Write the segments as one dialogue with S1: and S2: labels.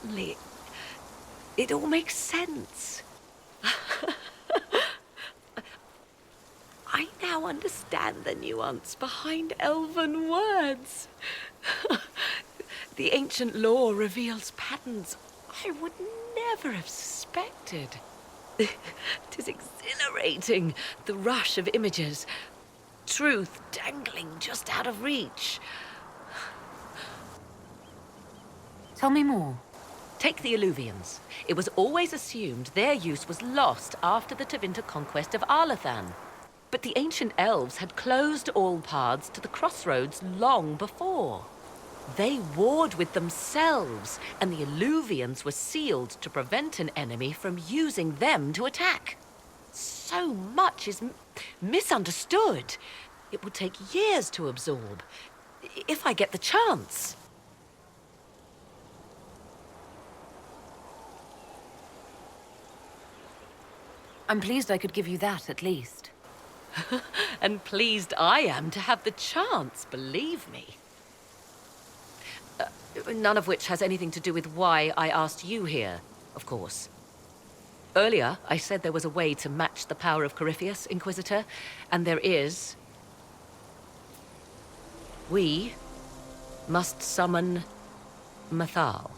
S1: suddenly, it all makes sense. I now understand the nuance behind elven words. The ancient lore reveals patterns I would never have suspected. Tis exhilarating, the rush of images. Truth dangling just out of reach.
S2: Tell me more.
S1: Take the Alluvians. It was always assumed their use was lost after the Tevinter conquest of Arlathan. But the ancient elves had closed all paths to the crossroads long before. They warred with themselves, and the Alluvians were sealed to prevent an enemy from using them to attack. So much is misunderstood. It would take years to absorb, if I get the chance.
S2: I'm pleased I could give you that, at least.
S1: And pleased I am to have the chance, believe me. None of which has anything to do with why I asked you here, of course. Earlier, I said there was a way to match the power of Corypheus, Inquisitor, and there is. We must summon Mathal.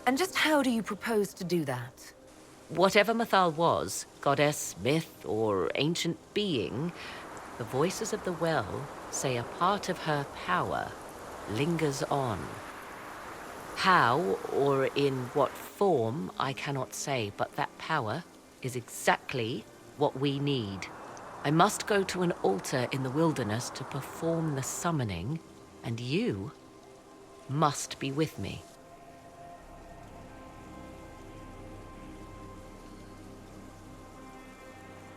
S2: And just how do you propose to do that?
S1: Whatever Mathal was, goddess, myth, or ancient being, the voices of the well say a part of her power lingers on. How, or in what form, I cannot say, but that power is exactly what we need. I must go to an altar in the wilderness to perform the summoning, and you must be with me.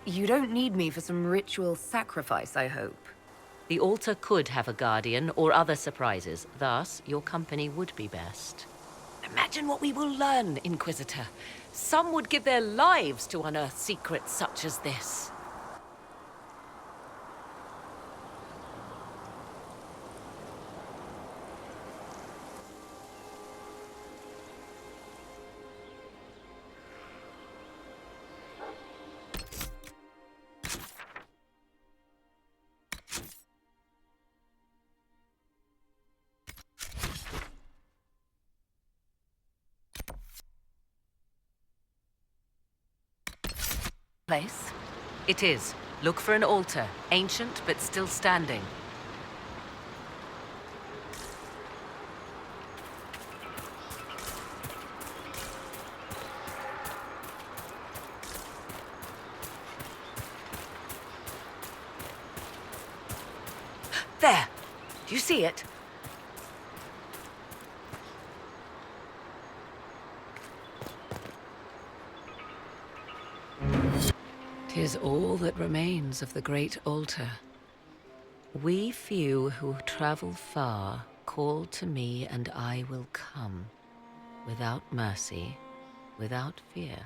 S2: You don't need me for some ritual sacrifice, I hope.
S1: The altar could have a guardian or other surprises. Thus, your company would be best. Imagine what we will learn, Inquisitor. Some would give their lives to unearth secrets such as this.
S2: Place?
S1: It is. Look for an altar, ancient but still standing. There! Do you see it? 'Tis all that remains of the great altar. We few who travel far call to me, and I will come. Without mercy, without fear.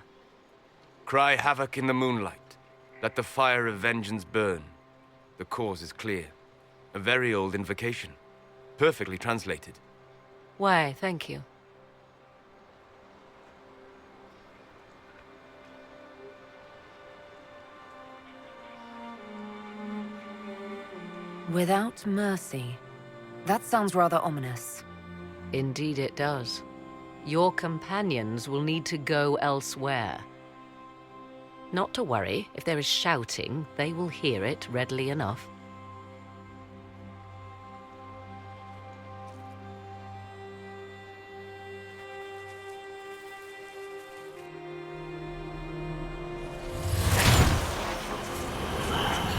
S3: Cry havoc in the moonlight. Let the fire of vengeance burn. The cause is clear. A very old invocation. Perfectly translated.
S1: Why, thank you.
S2: Without mercy. That sounds rather ominous.
S1: Indeed it does. Your companions will need to go elsewhere. Not to worry, if there is shouting, they will hear it readily enough.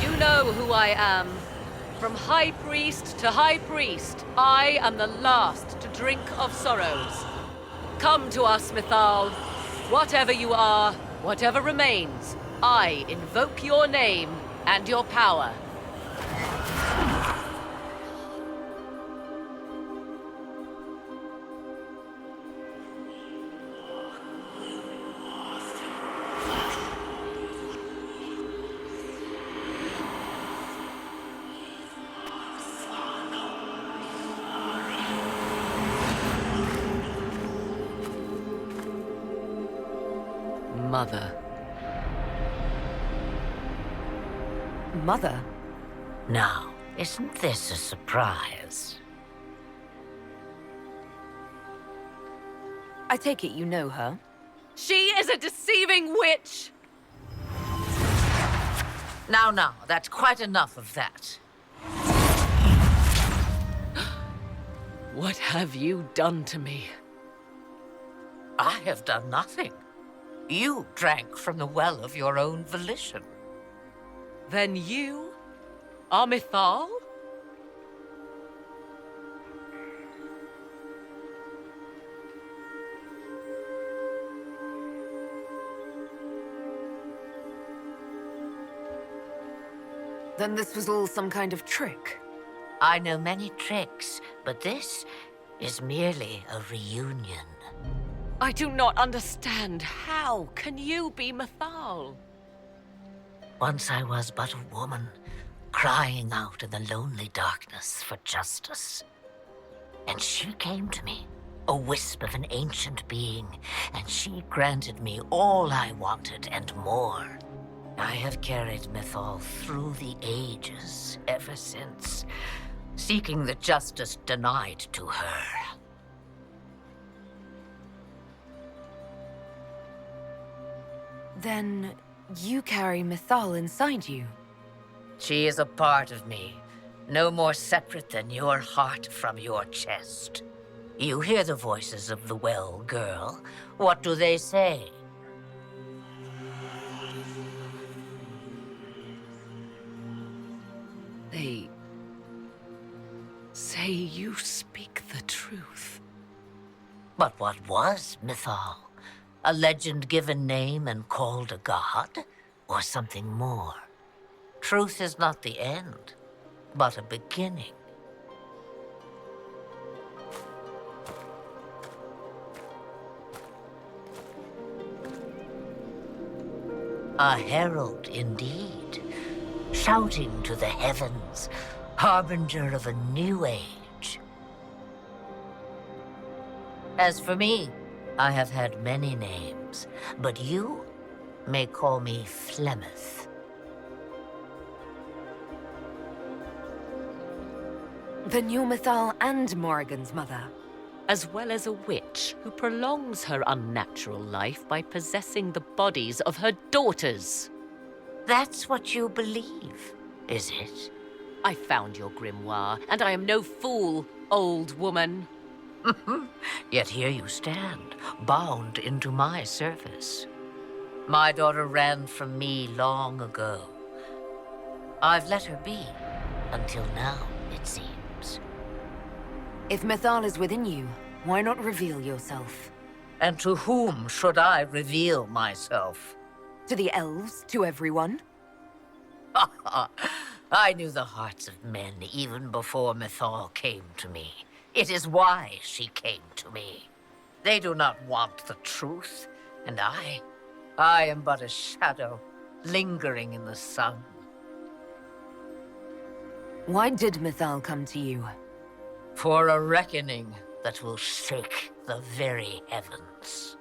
S1: You know who I am. From High Priest to High Priest, I am the last to drink of sorrows. Come to us, Mathal. Whatever you are, whatever remains, I invoke your name and your power. mother.
S2: Mother?
S4: Now, isn't this a surprise?
S2: I take it you know her.
S1: She is a deceiving witch!
S4: Now, that's quite enough of that.
S1: What have you done to me?
S4: I have done nothing. You drank from the well of your own volition.
S1: Then you are Mythal?
S2: Then this was all some kind of trick.
S4: I know many tricks, but this is merely a reunion.
S1: I do not understand. How can you be Mythal?
S4: Once I was but a woman, crying out in the lonely darkness for justice. And she came to me, a wisp of an ancient being, and she granted me all I wanted and more. I have carried Mythal through the ages ever since, seeking the justice denied to her.
S2: Then you carry Mythal inside you.
S4: She is a part of me, no more separate than your heart from your chest. You hear the voices of the well, girl. What do they say?
S1: They say you speak the truth.
S4: But what was Mythal? A legend given name and called a god? Or something more? Truth is not the end, but a beginning. A herald indeed, shouting to the heavens, harbinger of a new age. As for me, I have had many names, but you may call me Flemeth.
S2: Then you're Mythal and Morrigan's mother.
S1: As well as a witch who prolongs her unnatural life by possessing the bodies of her daughters.
S4: That's what you believe, is it?
S1: I found your grimoire, and I am no fool, old woman.
S4: Yet here you stand, bound into my service. My daughter ran from me long ago. I've let her be, until now, it seems.
S2: If Mythal is within you, why not reveal yourself?
S4: And to whom should I reveal myself?
S2: To the elves, to everyone?
S4: I knew the hearts of men even before Mythal came to me. It is why she came to me. They do not want the truth, and I am but a shadow, lingering in the sun.
S2: Why did Mythal come to you?
S4: For a reckoning that will shake the very heavens.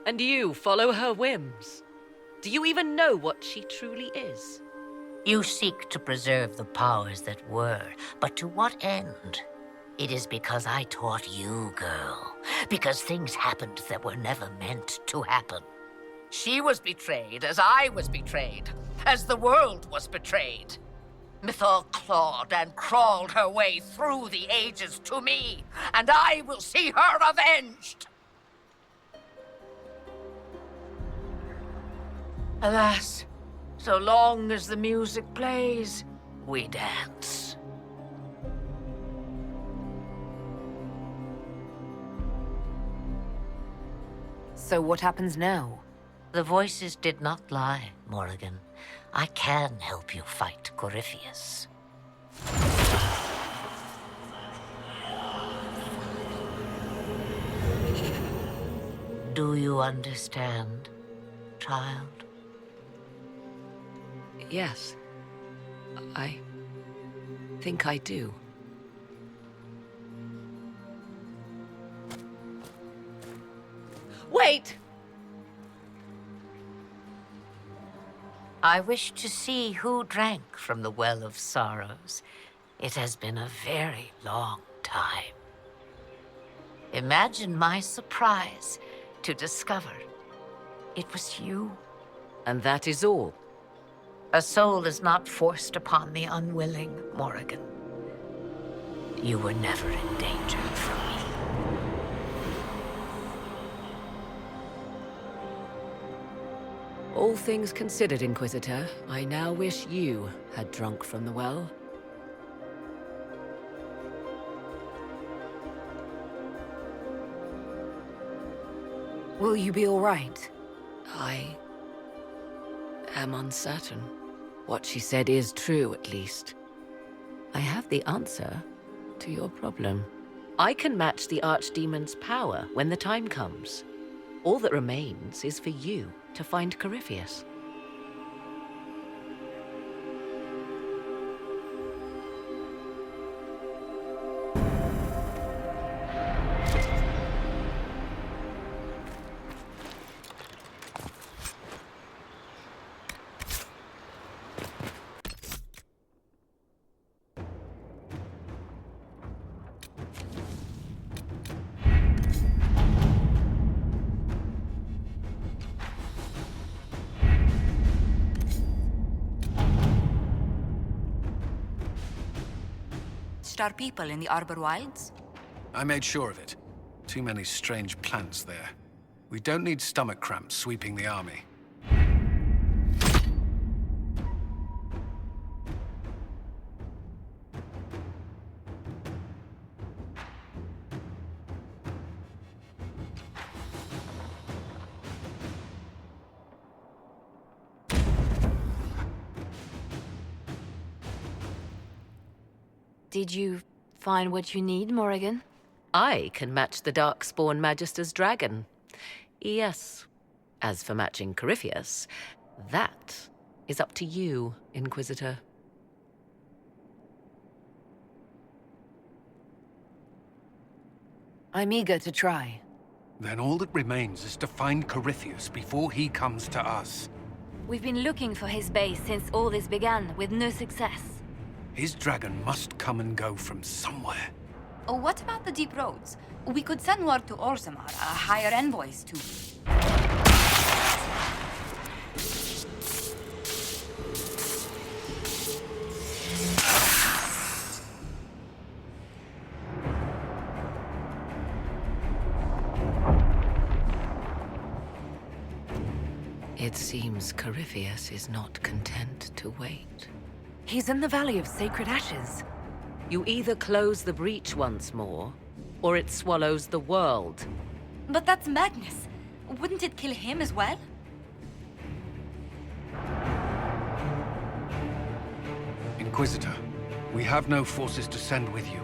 S1: And you follow her whims. Do you even know what she truly is?
S4: You seek to preserve the powers that were, but to what end? It is because I taught you, girl. Because things happened that were never meant to happen. She was betrayed as I was betrayed, as the world was betrayed. Mythal clawed and crawled her way through the ages to me, and I will see her avenged! Alas, so long as the music plays, we dance.
S2: So what happens now?
S4: The voices did not lie, Morrigan. I can help you fight Corypheus. Do you understand, child?
S1: Yes. I think I do. Wait!
S4: I wish to see who drank from the Well of Sorrows. It has been a very long time. Imagine my surprise to discover it was you.
S1: And that is all.
S4: A soul is not forced upon the unwilling, Morrigan. You were never in danger from me.
S1: All things considered, Inquisitor, I now wish you had drunk from the well.
S2: Will you be all right?
S1: I am uncertain. What she said is true, at least. I have the answer to your problem. I can match the Archdemon's power when the time comes. All that remains is for you to find Corypheus.
S5: Are people in the Arbor Wilds?
S6: I made sure of it. Too many strange plants there. We don't need stomach cramps sweeping the army.
S2: Did you find what you need, Morrigan?
S1: I can match the Darkspawn Magister's dragon. Yes. As for matching Corypheus, that is up to you, Inquisitor.
S2: I'm eager to try.
S6: Then all that remains is to find Corypheus before he comes to us.
S7: We've been looking for his base since all this began, with no success.
S6: His dragon must come and go from somewhere.
S5: Oh, what about the deep roads? We could send word to Orzammar, hire envoys to...
S1: It seems Corypheus is not content to wait.
S2: He's in the Valley of Sacred Ashes.
S1: You either close the breach once more, or it swallows the world.
S5: But that's Magnus. Wouldn't it kill him as well?
S6: Inquisitor, we have no forces to send with you.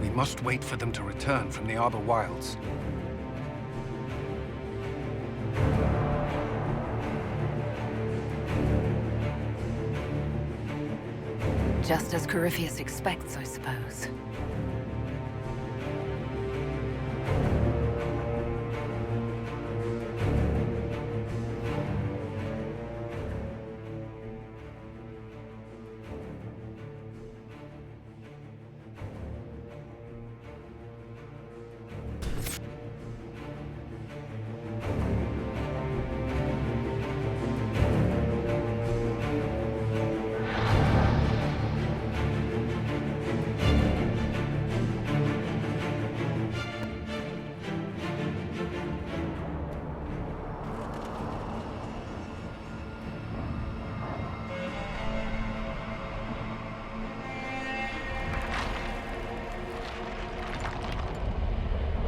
S6: We must wait for them to return from the Arbor Wilds.
S2: Just as Corypheus expects, I suppose.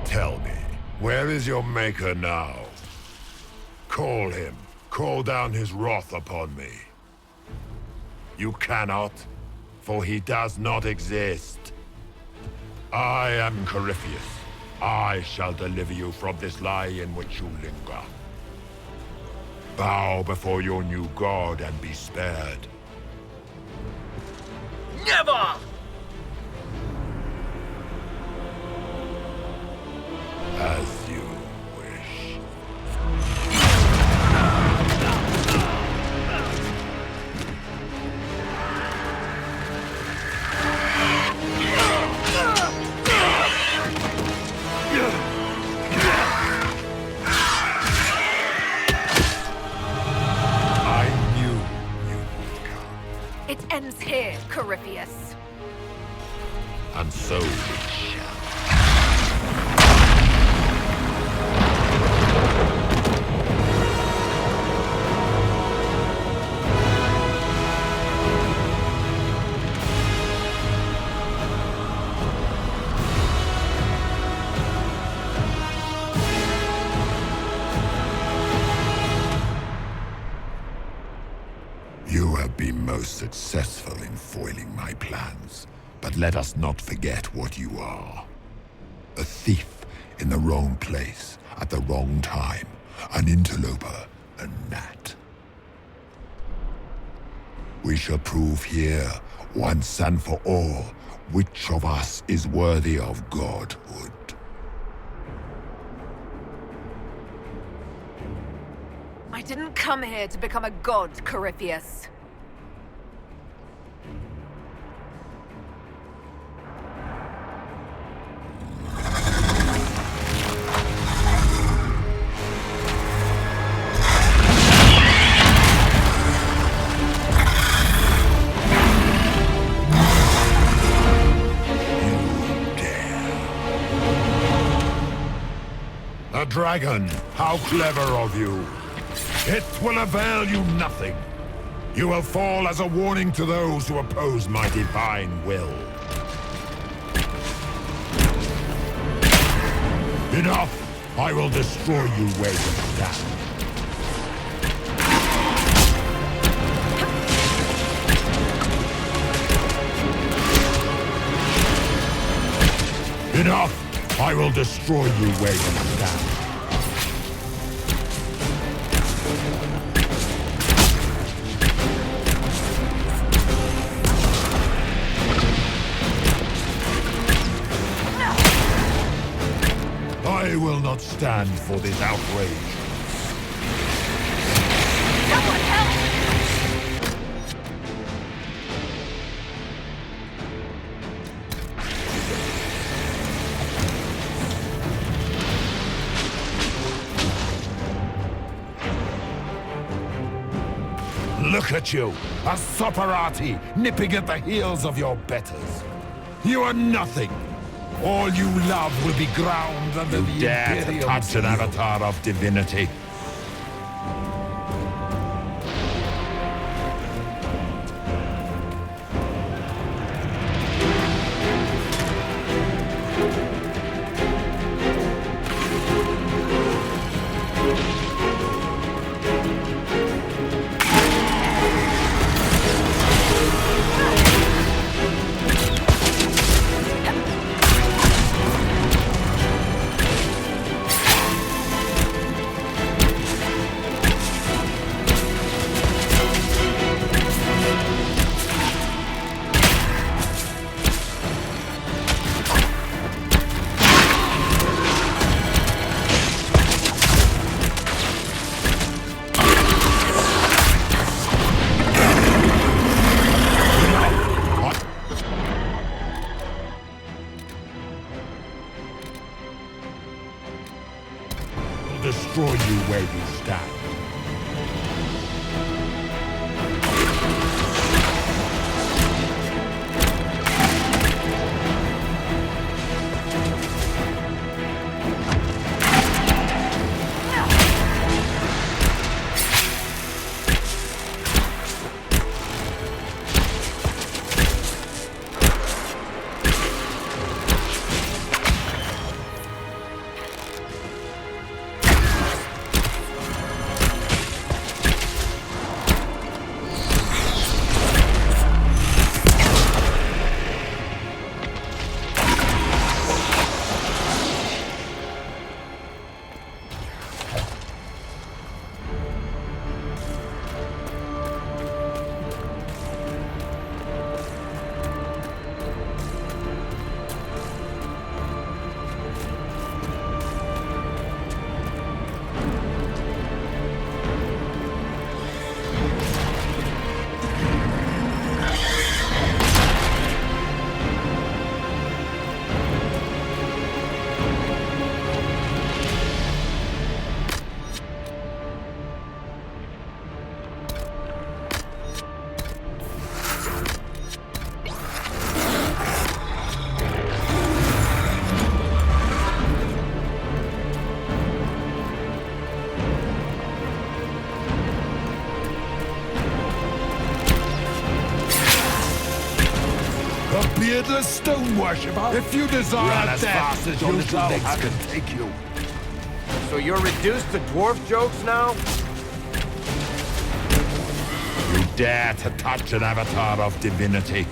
S8: Tell me, where is your maker now? Call him. Call down his wrath upon me. You cannot, for he does not exist. I am Corypheus. I shall deliver you from this lie in which you linger. Bow before your new god and be spared.
S3: Never!
S8: As you wish. and so it shall. You have been most successful in foiling my plans, but let us not forget what you are. A thief in the wrong place at the wrong time, an interloper, a gnat. We shall prove here, once and for all, which of us is worthy of godhood.
S2: I didn't come here to become a god, Corypheus.
S8: A dragon! How clever of you! It will avail you nothing. You will fall as a warning to those who oppose my divine will. Enough! I will destroy you where you stand. Enough! I will destroy you where you stand. I will not stand for this outrage.
S2: Someone help!
S8: Look at you, a Soparati nipping at the heels of your betters. You are nothing. All you love will be ground under the Imperium. Touch an avatar of divinity. Destroy you where you stand. beardless stone worshipper! If you desire
S6: Run as
S8: death,
S6: fast as your little legs can take you.
S3: So you're reduced to dwarf jokes now?
S8: You dare to touch an avatar of divinity?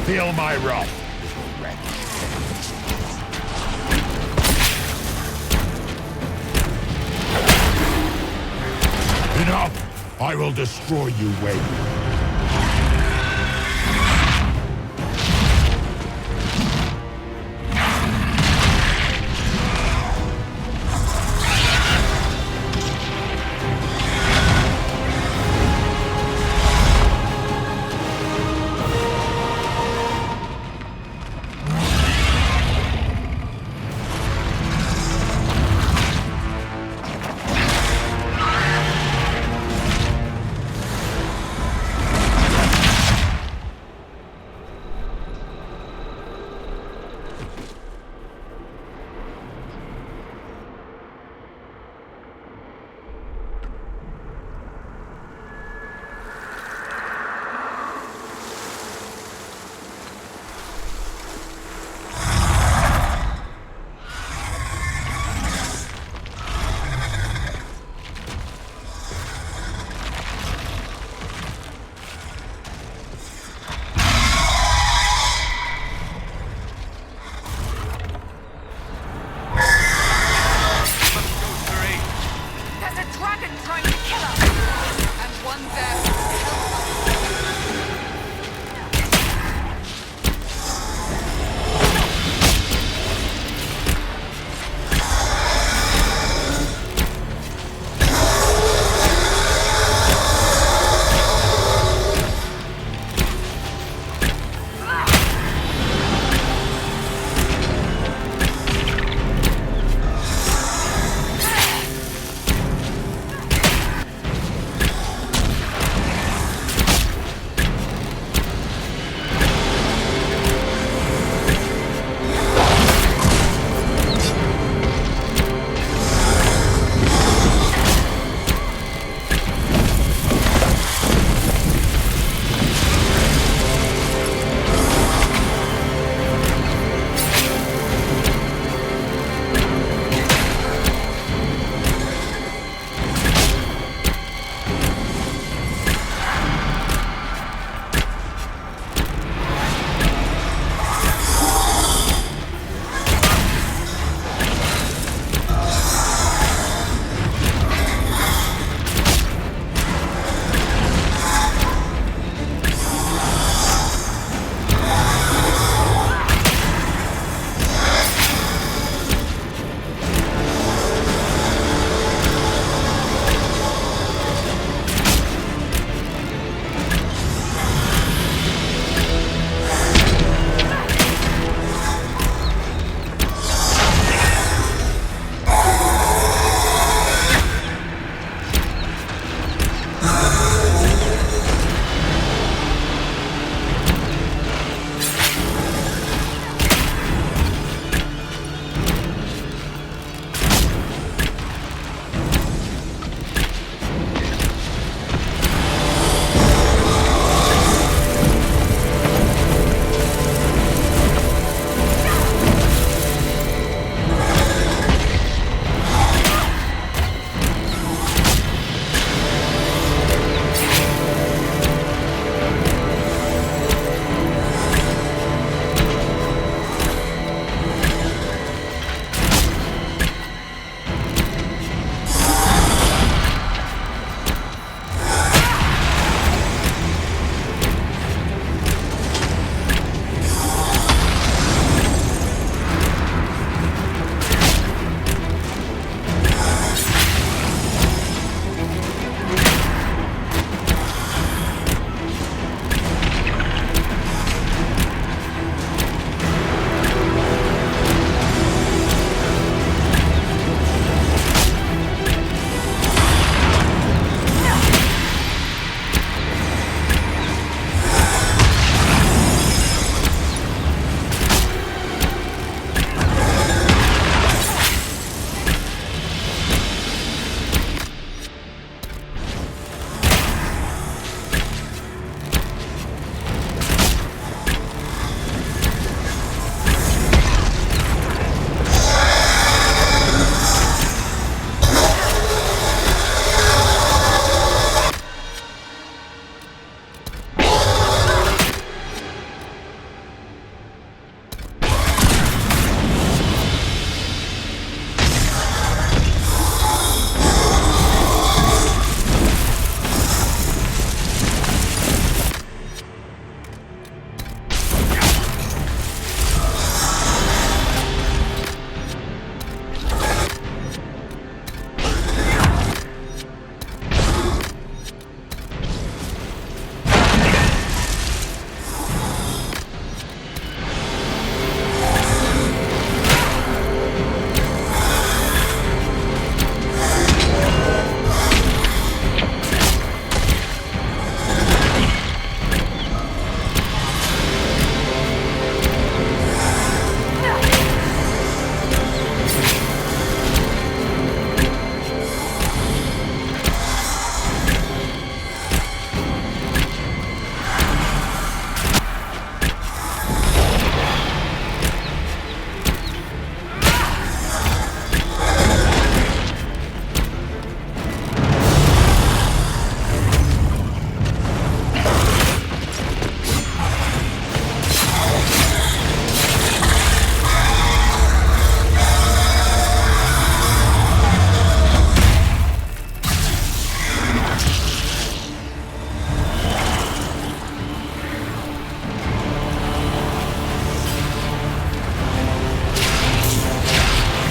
S8: Feel my wrath, little wretch. Enough! I will destroy you, Wayne.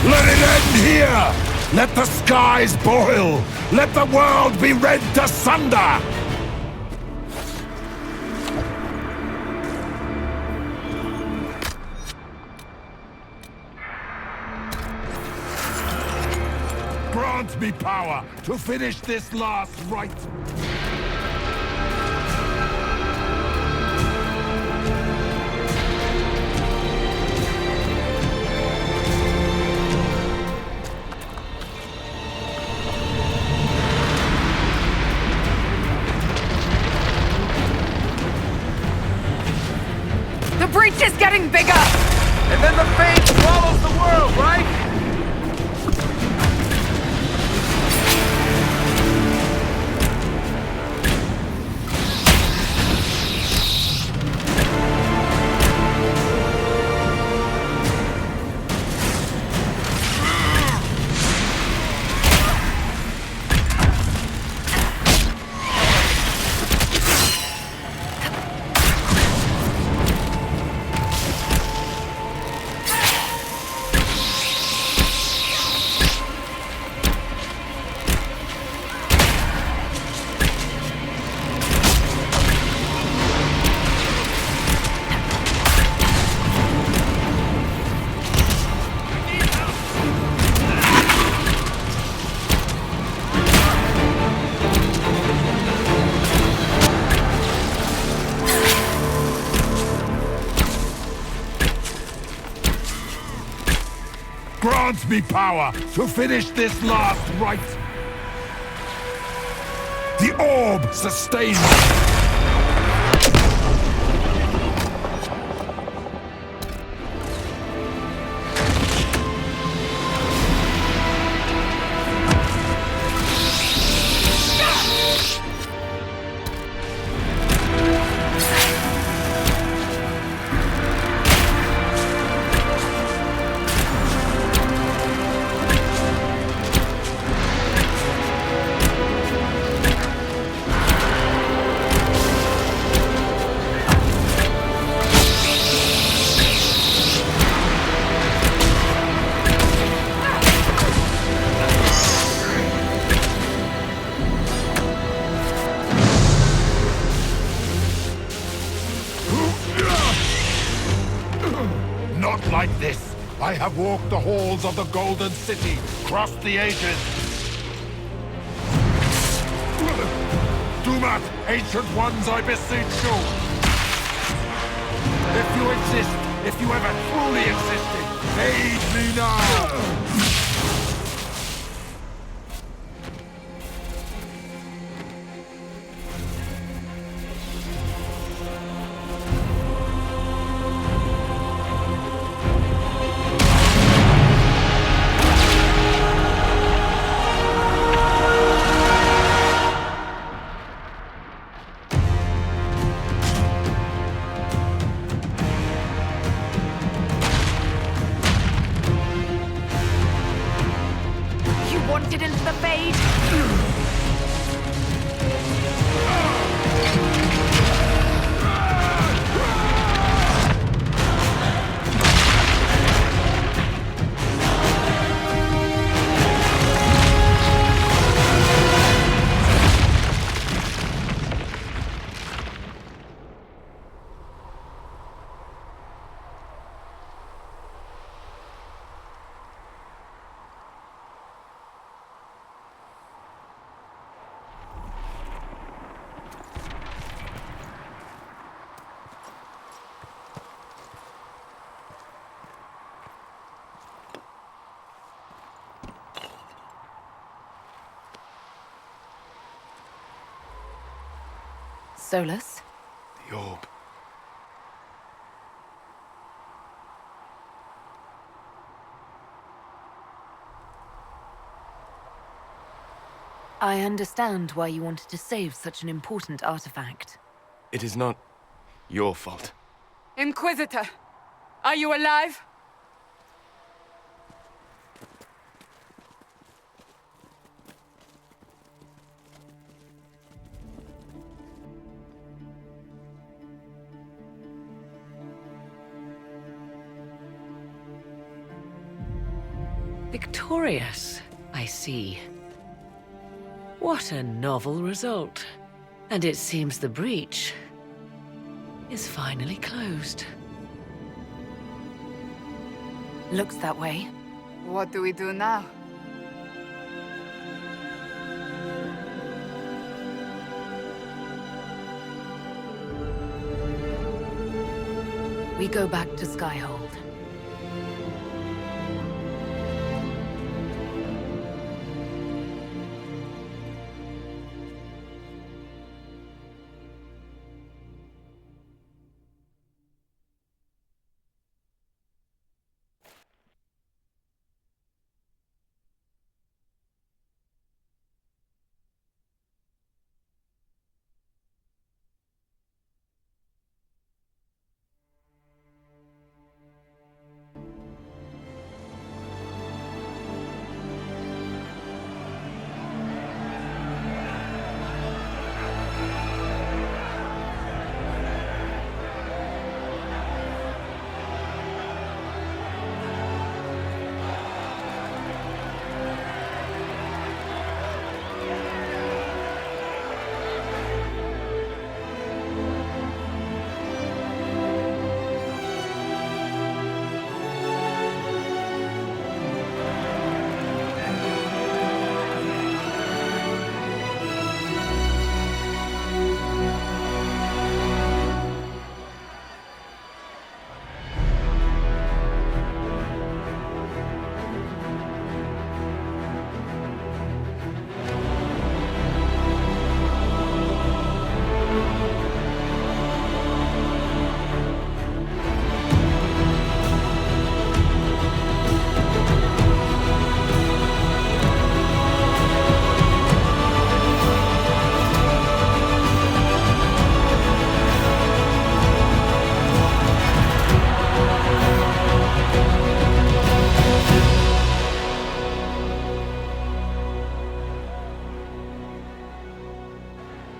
S8: Let it end here! Let the skies boil! Let the world be rent asunder! Grant me power to finish this last rite!
S5: The breach is getting bigger!
S3: And then the fate swallows the world, right?
S8: Grant me power to finish this last rite! The orb sustains me! Not like this! I have walked the halls of the Golden City, crossed the ages. Do not, ancient ones, I beseech you! If you exist, if you ever truly existed, aid me now!
S1: Wanted into the fade.
S2: Solus?
S6: The orb.
S2: I understand why you wanted to save such an important artifact.
S3: It is not your fault.
S5: Inquisitor, are you alive?
S1: Victorious, I see. What a novel result. And it seems the breach is finally closed.
S2: Looks that way.
S5: What do we do now?
S2: We go back to Skyhold.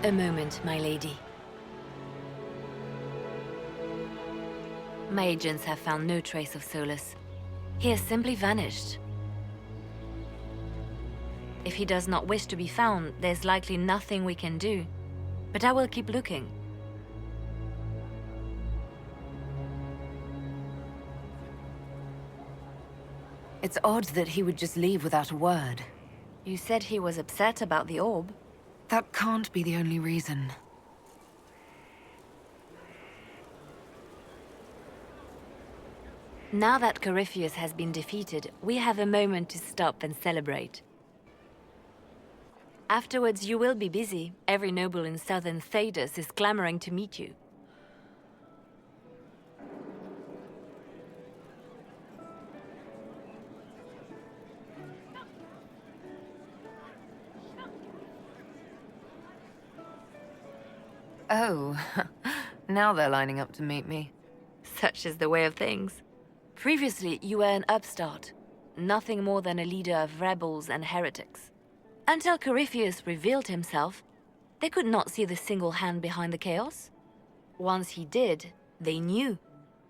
S7: A moment, my lady. My agents have found no trace of Solus. He has simply vanished. If he does not wish to be found, there's likely nothing we can do. But I will keep looking.
S2: It's odd that he would just leave without a word.
S7: You said he was upset about the orb.
S2: That can't be the only reason.
S7: Now that Corypheus has been defeated, we have a moment to stop and celebrate. Afterwards, you will be busy. Every noble in southern Thedas is clamoring to meet you.
S2: Oh, now they're lining up to meet me.
S7: Such is the way of things. Previously, you were an upstart, nothing more than a leader of rebels and heretics. Until Corypheus revealed himself, they could not see the single hand behind the chaos. Once he did, they knew.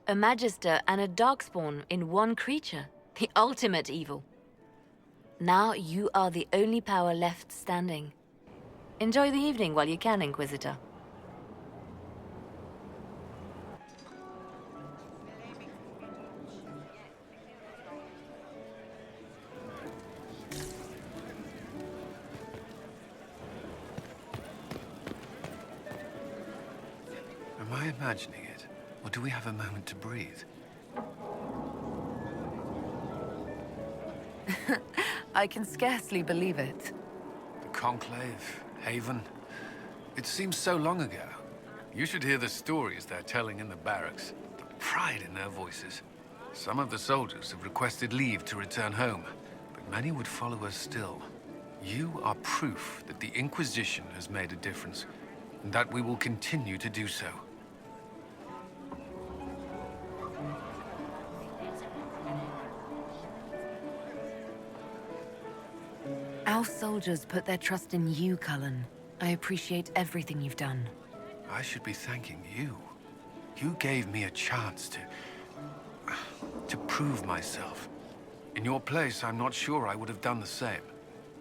S7: A Magister and a Darkspawn in one creature, the ultimate evil. Now you are the only power left standing. Enjoy the evening while you can, Inquisitor.
S6: Am I imagining it? Or do we have a moment to breathe?
S2: I can scarcely believe it.
S6: The Conclave, Haven. It seems so long ago. You should hear the stories they're telling in the barracks. The pride in their voices. Some of the soldiers have requested leave to return home, but many would follow us still. You are proof that the Inquisition has made a difference, and that we will continue to do so.
S2: Our soldiers put their trust in you, Cullen. I appreciate everything you've done.
S6: I should be thanking you. You gave me a chance to prove myself. In your place, I'm not sure I would have done the same.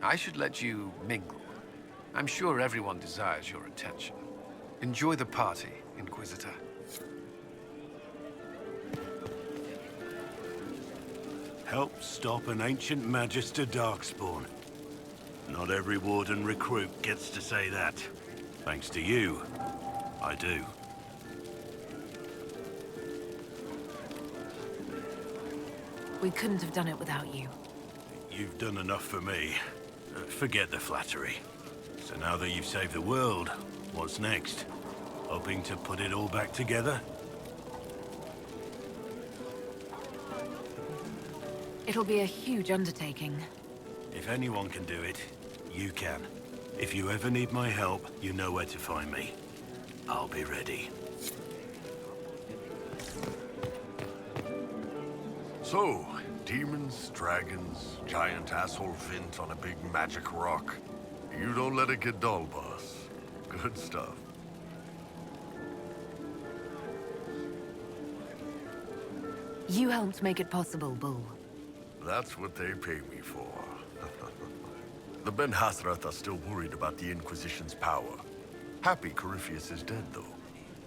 S6: I should let you mingle. I'm sure everyone desires your attention. Enjoy the party, Inquisitor.
S9: Help stop an ancient Magister Darkspawn. Not every Warden recruit gets to say that. Thanks to you, I do.
S2: We couldn't have done it without you.
S9: You've done enough for me. Forget the flattery. So now that you've saved the world, what's next? Hoping to put it all back together?
S2: It'll be a huge undertaking.
S9: If anyone can do it, you can. If you ever need my help, you know where to find me. I'll be ready.
S8: So, demons, dragons, giant asshole Vint on a big magic rock. You don't let it get dull, boss. Good stuff.
S2: You helped make it possible, Bull.
S8: That's what they pay me for. The Ben Hathrath are still worried about the Inquisition's power. Happy Corypheus is dead, though.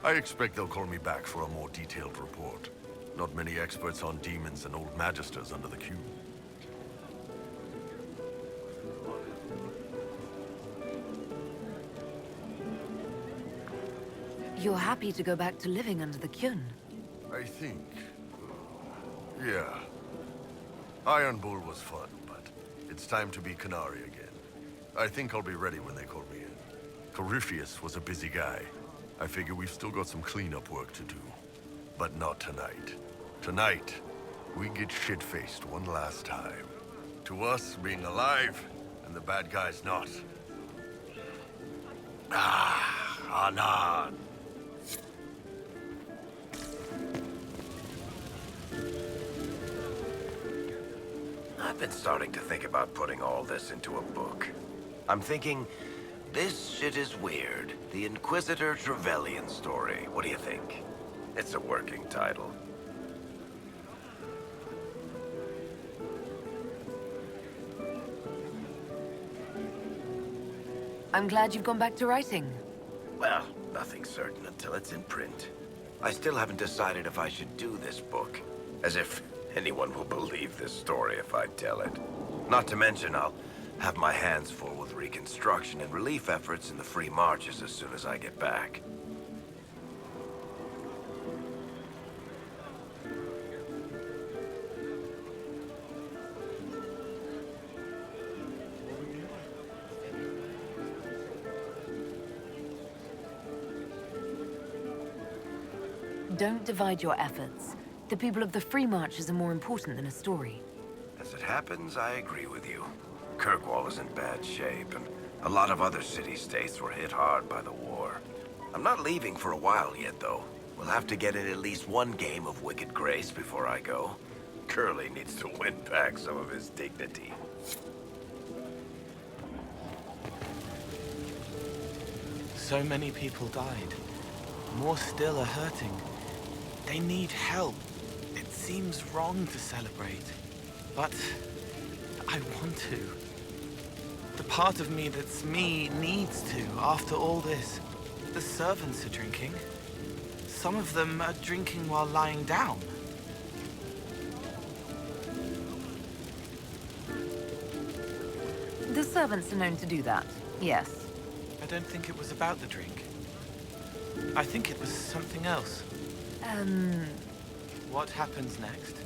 S8: I expect they'll call me back for a more detailed report. Not many experts on demons and old magisters under the cube.
S2: You're happy to go back to living under the Kyun.
S8: I think... yeah. Iron Bull was fun, but it's time to be Canary again. I think I'll be ready when they call me in. Corypheus was a busy guy. I figure we've still got some cleanup work to do. But not tonight. Tonight, we get shit-faced one last time. To us, being alive, and the bad guys not. Ah, Anan.
S10: I've been starting to think about putting all this into a book. I'm thinking, this shit is weird. The Inquisitor Trevelyan story. What do you think? It's a working title.
S2: I'm glad you've gone back to writing.
S10: Well, nothing's certain until it's in print. I still haven't decided if I should do this book. As if anyone will believe this story if I tell it. Not to mention, I'll have my hands full with reconstruction and relief efforts in the Free Marches as soon as I get back.
S2: Don't divide your efforts. The people of the Free Marches are more important than a story.
S10: As it happens, I agree with you. Kirkwall is in bad shape, and a lot of other city-states were hit hard by the war. I'm not leaving for a while yet, though. We'll have to get in at least one game of Wicked Grace before I go. Curly needs to win back some of his dignity.
S11: So many people died. More still are hurting. They need help. It seems wrong to celebrate, but I want to. The part of me that's me needs to, after all this. The servants are drinking. Some of them are drinking while lying down.
S2: The servants are known to do that, yes.
S11: I don't think it was about the drink. I think it was something else. What happens next?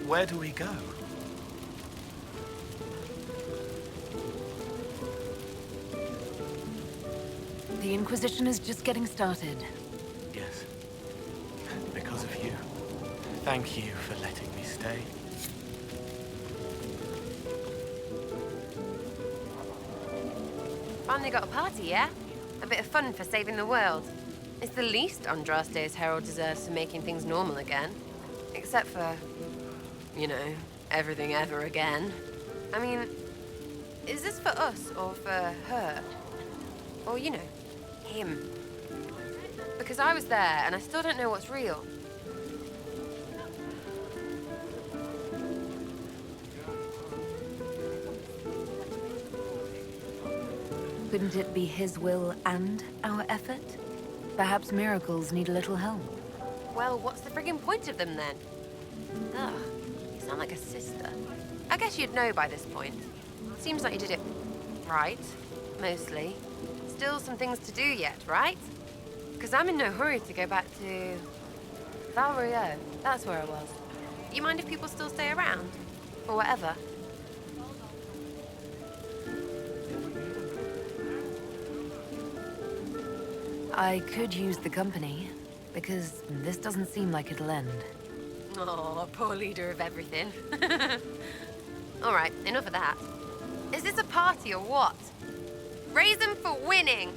S11: Where do we go?
S2: The Inquisition is just getting started.
S11: Yes. Because of you. Thank you for letting me stay.
S12: Finally got a party, yeah? A bit of fun for saving the world. It's the least Andraste's herald deserves for making things normal again. Except for, you know, everything ever again. I mean, is this for us or for her? Or, you know, him? Because I was there and I still don't know what's real.
S2: Couldn't it be his will and our effort? Perhaps miracles need a little help.
S12: Well, what's the friggin' point of them then? Ugh, you sound like a sister. I guess you'd know by this point. Seems like you did it right, mostly. Still some things to do yet, right? Because I'm in no hurry to go back to... Val Rio. That's where I was. You mind if people still stay around? Or whatever?
S2: I could use the company, because this doesn't seem like it'll end.
S12: Oh, poor leader of everything. All right, enough of that. Is this a party or what? Raise them for winning!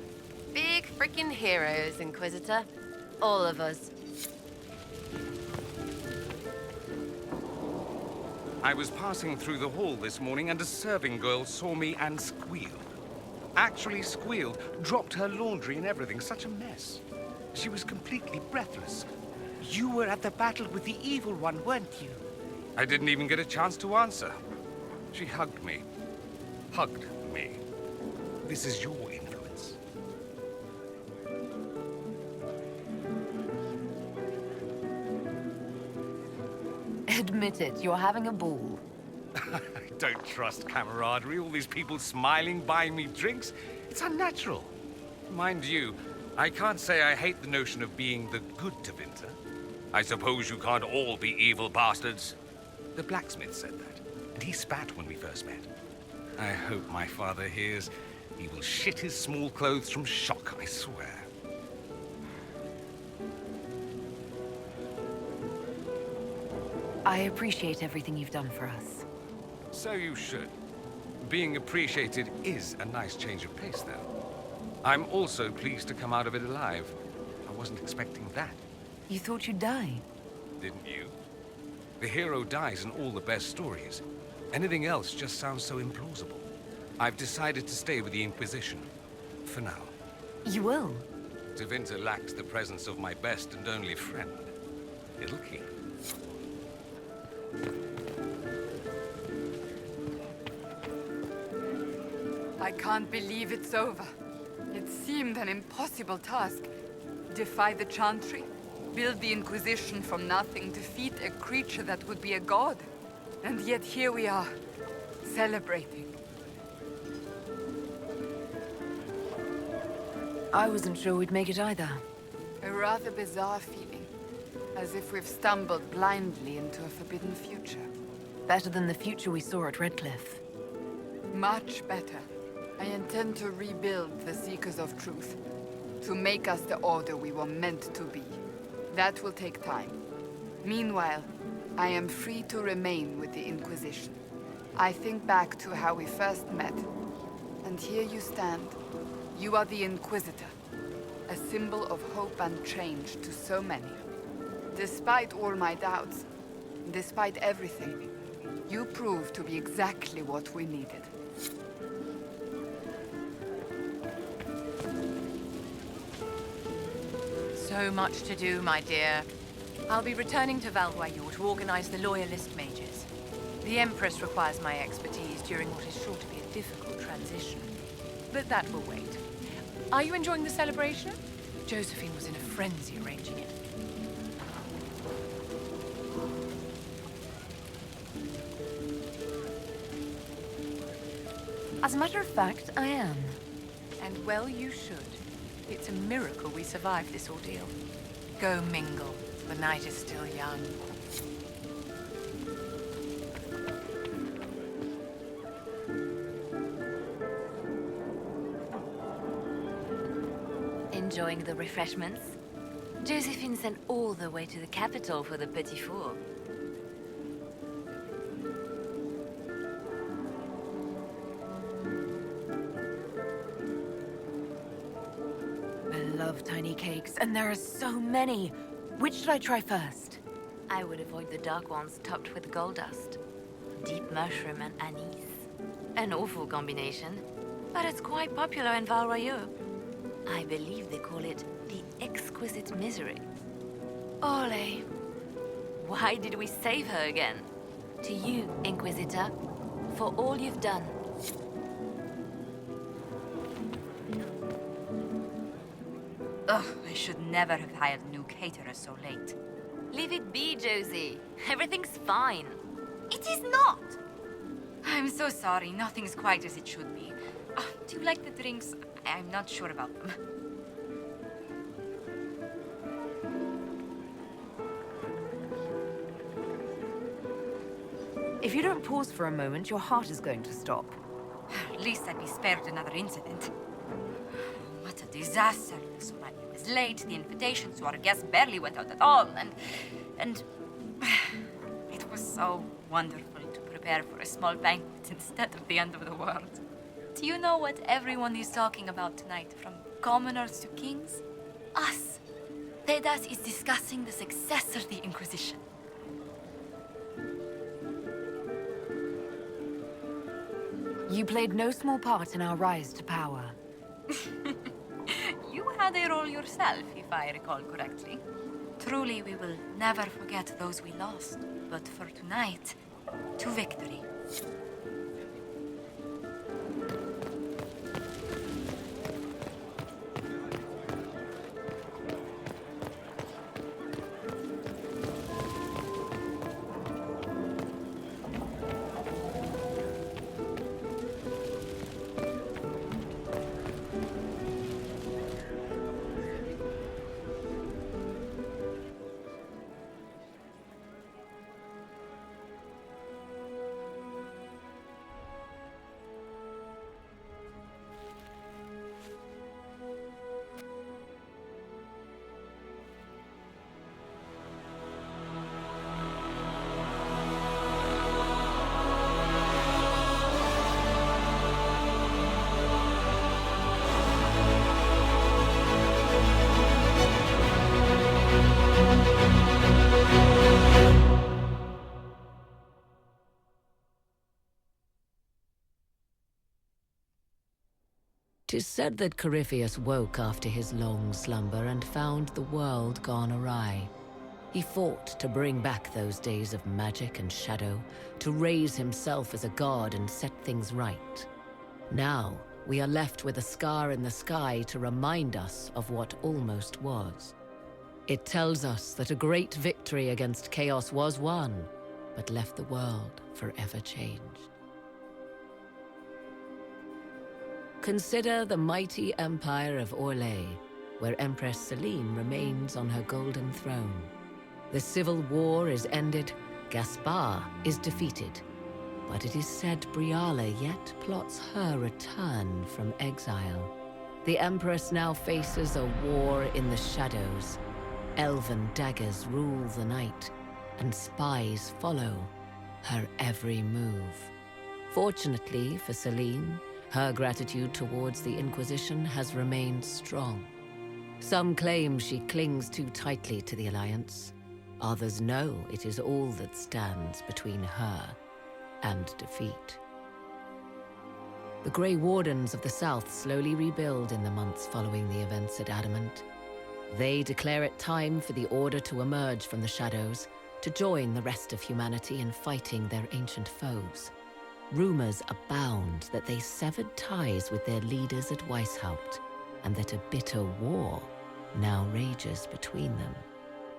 S12: Big freaking heroes, Inquisitor. All of us.
S13: I was passing through the hall this morning and a serving girl saw me and squealed. Actually squealed, dropped her laundry and everything, such a mess. She was completely breathless. You were at the battle with the evil one, weren't you? I didn't even get a chance to answer. She hugged me. Hugged me. This is your influence.
S2: Admit it, you're having a ball.
S13: I don't trust camaraderie, all these people smiling, buying me drinks. It's unnatural. Mind you, I can't say I hate the notion of being the good Tevinter. I suppose you can't all be evil bastards. The blacksmith said that, and he spat when we first met. I hope my father hears. He will shit his small clothes from shock, I swear.
S2: I appreciate everything you've done for us.
S13: So you should. Being appreciated is a nice change of pace, though. I'm also pleased to come out of it alive. I wasn't expecting that.
S2: You thought you'd die?
S13: Didn't you? The hero dies in all the best stories. Anything else just sounds so implausible. I've decided to stay with the Inquisition. For now.
S2: You will?
S13: Tevinter lacks the presence of my best and only friend. It'll keep.
S14: I can't believe it's over. It seemed an impossible task. Defy the Chantry, build the Inquisition from nothing, defeat a creature that would be a god. And yet here we are, celebrating.
S2: I wasn't sure we'd make it either.
S14: A rather bizarre feeling, as if we've stumbled blindly into a forbidden future.
S2: Better than the future we saw at Redcliffe.
S14: Much better. I intend to rebuild the Seekers of Truth, to make us the Order we were meant to be. That will take time. Meanwhile, I am free to remain with the Inquisition. I think back to how we first met, and here you stand. You are the Inquisitor, a symbol of hope and change to so many. Despite all my doubts, despite everything, you proved to be exactly what we needed.
S15: So much to do, my dear. I'll be returning to Val Royeaux to organize the Loyalist mages. The Empress requires my expertise during what is sure to be a difficult transition. But that will wait. Are you enjoying the celebration? Josephine was in a frenzy arranging it.
S2: As a matter of fact, I am.
S15: And well you should. It's a miracle we survived this ordeal. Go mingle. The night is still young.
S7: Enjoying the refreshments? Josephine sent all the way to the capital for the petit four.
S2: I love tiny cakes, and there are so many. Which should I try first?
S7: I would avoid the dark ones topped with gold dust. Deep mushroom and anise. An awful combination, but it's quite popular in Val Royeaux. I believe they call it the exquisite misery. Ole! Why did we save her again? To you, Inquisitor, for all you've done.
S5: Ugh, I should never have hired a new caterer so late.
S7: Leave it be, Josie. Everything's fine.
S5: It is not! I'm so sorry, nothing's quite as it should be. Do you like the drinks? I'm not sure about them.
S2: If you don't pause for a moment, your heart is going to stop.
S5: At least I'd be spared another incident. What a disaster. The Soraya was late, the invitations to our guests barely went out at all, and it was so wonderful to prepare for a small banquet instead of the end of the world. Do you know what everyone is talking about tonight, from commoners to kings? Us. Tedas is discussing the successor of the Inquisition.
S2: You played no small part in our rise to power.
S5: You had a role yourself, if I recall correctly. Truly, we will never forget those we lost. But for tonight, to victory.
S1: Tis said that Corypheus woke after his long slumber and found the world gone awry. He fought to bring back those days of magic and shadow, to raise himself as a god and set things right. Now, we are left with a scar in the sky to remind us of what almost was. It tells us that a great victory against chaos was won, but left the world forever changed. Consider the mighty empire of Orlais, where Empress Celine remains on her golden throne. The civil war is ended, Gaspar is defeated, but it is said Briala yet plots her return from exile. The Empress now faces a war in the shadows. Elven daggers rule the night, and spies follow her every move. Fortunately for Celine, her gratitude towards the Inquisition has remained strong. Some claim she clings too tightly to the Alliance. Others know it is all that stands between her and defeat. The Grey Wardens of the South slowly rebuild in the months following the events at Adamant. They declare it time for the Order to emerge from the shadows, to join the rest of humanity in fighting their ancient foes. Rumors abound that they severed ties with their leaders at Weishaupt, and that a bitter war now rages between them.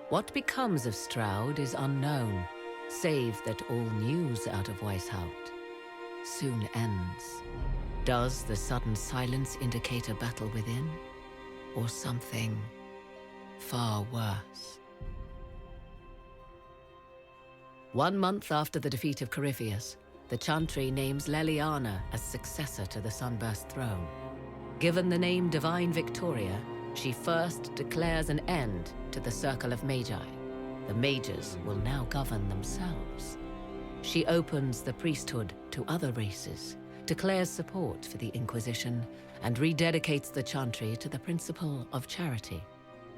S1: What becomes of Stroud is unknown, save that all news out of Weishaupt soon ends. Does the sudden silence indicate a battle within, or something far worse? 1 month after the defeat of Corypheus, the Chantry names Leliana as successor to the Sunburst throne. Given the name Divine Victoria, she first declares an end to the Circle of Magi. The mages will now govern themselves. She opens the priesthood to other races, declares support for the Inquisition, and rededicates the Chantry to the principle of charity.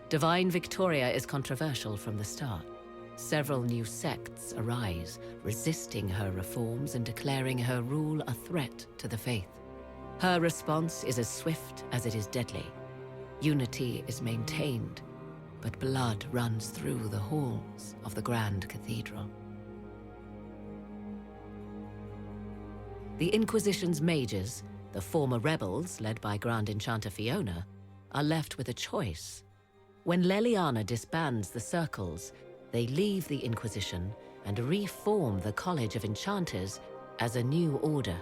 S1: Divine Victoria is controversial from the start. Several new sects arise, resisting her reforms and declaring her rule a threat to the faith. Her response is as swift as it is deadly. Unity is maintained, but blood runs through the halls of the Grand Cathedral. The Inquisition's mages, the former rebels led by Grand Enchanter Fiona, are left with a choice. When Leliana disbands the circles, they leave the Inquisition and reform the College of Enchanters as a new order.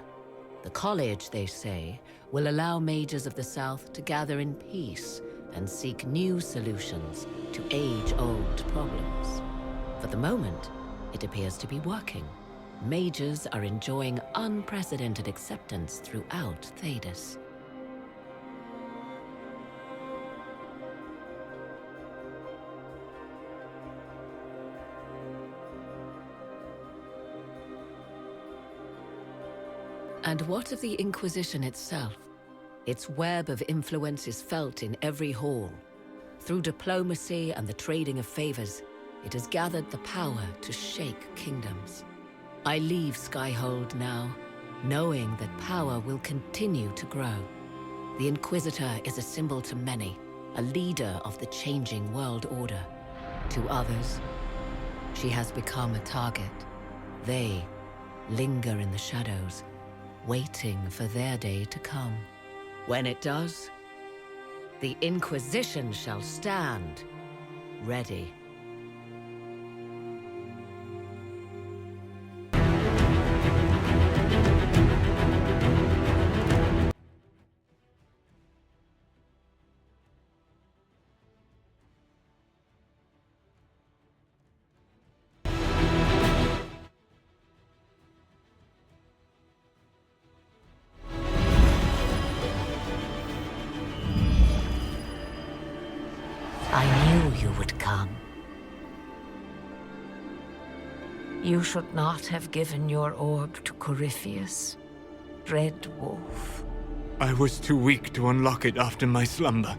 S1: The college, they say, will allow mages of the South to gather in peace and seek new solutions to age-old problems. For the moment, it appears to be working. Mages are enjoying unprecedented acceptance throughout Thedas. And what of the Inquisition itself? Its web of influence is felt in every hall. Through diplomacy and the trading of favors, it has gathered the power to shake kingdoms. I leave Skyhold now, knowing that power will continue to grow. The Inquisitor is a symbol to many, a leader of the changing world order. To others, she has become a target. They linger in the shadows, waiting for their day to come. When it does, the Inquisition shall stand, ready.
S4: I knew you would come. You should not have given your orb to Corypheus, Red Wolf.
S11: I was too weak to unlock it after my slumber.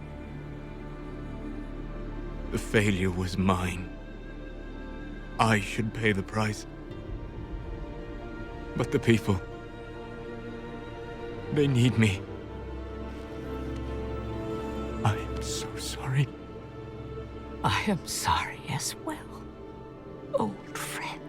S11: The failure was mine. I should pay the price. But the people... they need me. I am so sorry.
S4: I am sorry as well, old friend.